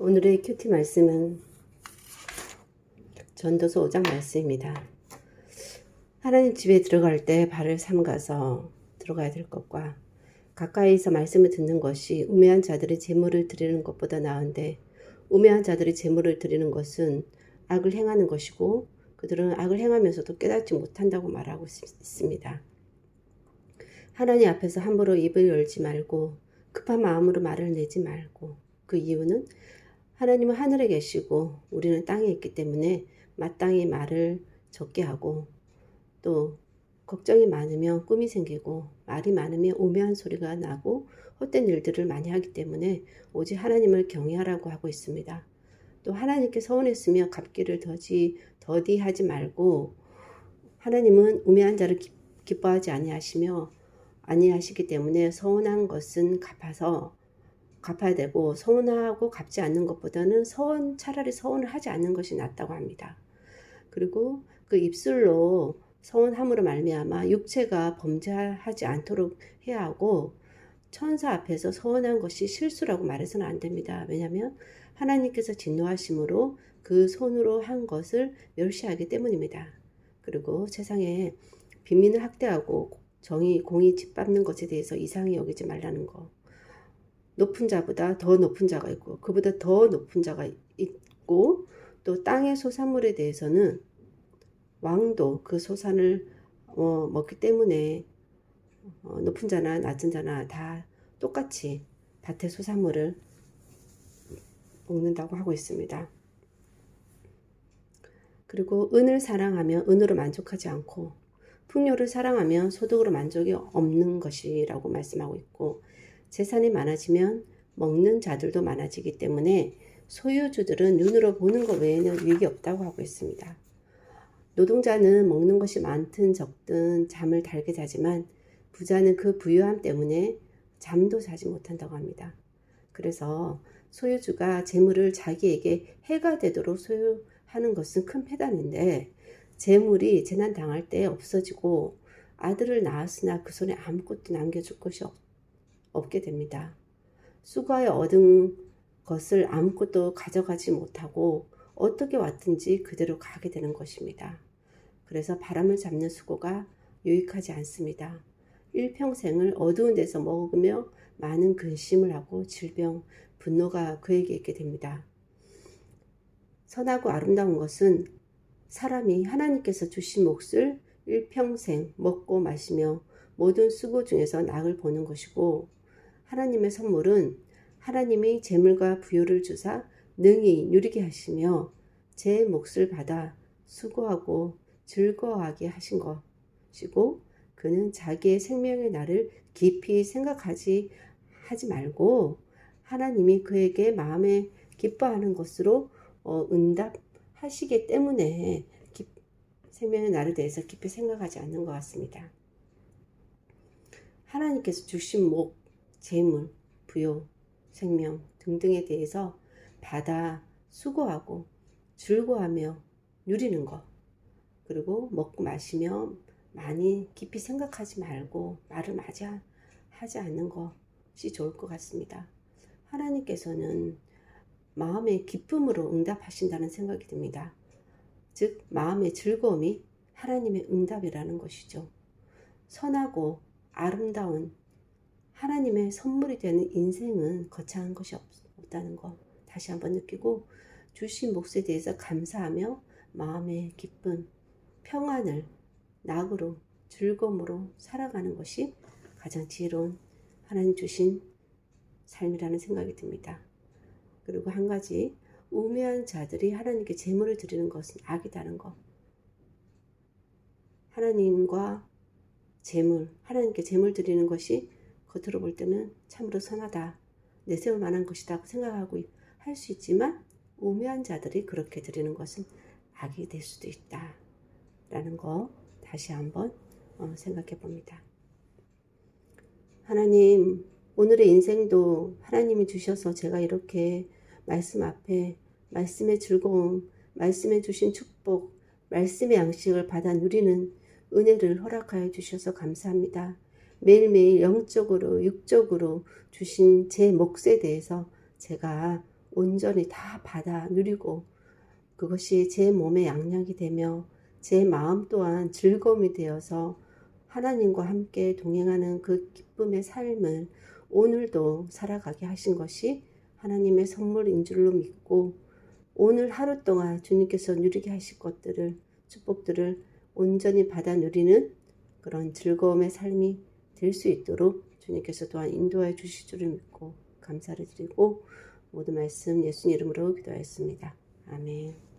오늘의 큐티 말씀은 전도서 5장 말씀입니다. 하나님 집에 들어갈 때 발을 삼가서 들어가야 될 것과 가까이서 말씀을 듣는 것이 우매한 자들의 제물을 드리는 것보다 나은데, 우매한 자들의 제물을 드리는 것은 악을 행하는 것이고 그들은 악을 행하면서도 깨닫지 못한다고 말하고 있습니다. 하나님 앞에서 함부로 입을 열지 말고 급한 마음으로 말을 내지 말고, 그 이유는 하나님은 하늘에 계시고 우리는 땅에 있기 때문에 마땅히 말을 적게 하고, 또 걱정이 많으면 꿈이 생기고 말이 많으면 오묘한 소리가 나고 헛된 일들을 많이 하기 때문에 오직 하나님을 경외하라고 하고 있습니다. 또 하나님께 서운했으며 갚기를 더디하지 말고, 하나님은 우매한 자를 기뻐하지 아니하시기 때문에 서운한 것은 갚아야 되고, 서운하고 갚지 않는 것보다는 차라리 서운을 하지 않는 것이 낫다고 합니다. 그리고 그 입술로 서운함으로 말미암아 육체가 범죄하지 않도록 해야 하고, 천사 앞에서 서운한 것이 실수라고 말해서는 안 됩니다. 왜냐하면 하나님께서 진노하심으로 그 손으로 한 것을 멸시하기 때문입니다. 그리고 세상에 빈민을 학대하고 공의 짓밟는 것에 대해서 이상히 여기지 말라는 거. 높은 자보다 더 높은 자가 있고 그보다 더 높은 자가 있고, 또 땅의 소산물에 대해서는 왕도 그 소산을 먹기 때문에 높은 자나 낮은 자나 다 똑같이 밭의 소산물을 먹는다고 하고 있습니다. 그리고 은을 사랑하면 은으로 만족하지 않고 풍요를 사랑하면 소득으로 만족이 없는 것이라고 말씀하고 있고, 재산이 많아지면 먹는 자들도 많아지기 때문에 소유주들은 눈으로 보는 것 외에는 유익이 없다고 하고 있습니다. 노동자는 먹는 것이 많든 적든 잠을 달게 자지만 부자는 그 부유함 때문에 잠도 자지 못한다고 합니다. 그래서 소유주가 재물을 자기에게 해가 되도록 소유하는 것은 큰 패단인데, 재물이 재난 당할 때 없어지고 아들을 낳았으나 그 손에 아무것도 남겨줄 것이 없게 됩니다. 수고하여 얻은 것을 아무것도 가져가지 못하고 어떻게 왔든지 그대로 가게 되는 것입니다. 그래서 바람을 잡는 수고가 유익하지 않습니다. 일평생을 어두운 데서 먹으며 많은 근심을 하고 질병, 분노가 그에게 있게 됩니다. 선하고 아름다운 것은 사람이 하나님께서 주신 몫을 일평생 먹고 마시며 모든 수고 중에서 낙을 보는 것이고, 하나님의 선물은 하나님이 재물과 부요를 주사 능히 누리게 하시며 제 몫을 받아 수고하고 즐거워하게 하신 것이고, 그는 자기의 생명의 날을 깊이 생각하지 말고 하나님이 그에게 마음에 기뻐하는 것으로 응답하시기 때문에 생명의 날에 대해서 깊이 생각하지 않는 것 같습니다. 하나님께서 주신 목, 재물, 부요, 생명 등등에 대해서 받아 수고하고 즐거워하며 누리는 것, 그리고 먹고 마시며 많이 깊이 생각하지 말고 말을 하지 않는 것이 좋을 것 같습니다. 하나님께서는 마음의 기쁨으로 응답하신다는 생각이 듭니다. 즉 마음의 즐거움이 하나님의 응답이라는 것이죠. 선하고 아름다운 하나님의 선물이 되는 인생은 거창한 것이 없다는 것 다시 한번 느끼고, 주신 몫에 대해서 감사하며 마음의 기쁨, 평안을 낙으로 즐거움으로 살아가는 것이 가장 지혜로운 하나님 주신 삶이라는 생각이 듭니다. 그리고 한 가지, 우매한 자들이 하나님께 제물을 드리는 것은 악이다는 것. 하나님께 제물 드리는 것이 겉으로 볼 때는 참으로 선하다, 내세울 만한 것이다 생각하고 할 수 있지만, 우매한 자들이 그렇게 드리는 것은 악이 될 수도 있다 라는 거 다시 한번 생각해 봅니다. 하나님, 오늘의 인생도 하나님이 주셔서 제가 이렇게 말씀 앞에 말씀의 즐거움, 말씀에 주신 축복, 말씀의 양식을 받아 누리는 은혜를 허락하여 주셔서 감사합니다. 매일매일 영적으로 육적으로 주신 제 몫에 대해서 제가 온전히 다 받아 누리고 그것이 제 몸의 양약이 되며 제 마음 또한 즐거움이 되어서 하나님과 함께 동행하는 그 기쁨의 삶을 오늘도 살아가게 하신 것이 하나님의 선물인 줄로 믿고 오늘 하루 동안 주님께서 누리게 하실 것들을 축복들을 온전히 받아 누리는 그런 즐거움의 삶이 될 수 있도록 주님께서 또한 인도해 주실 줄을 믿고 감사를 드리고 모든 말씀 예수님 이름으로 기도하였습니다. 아멘.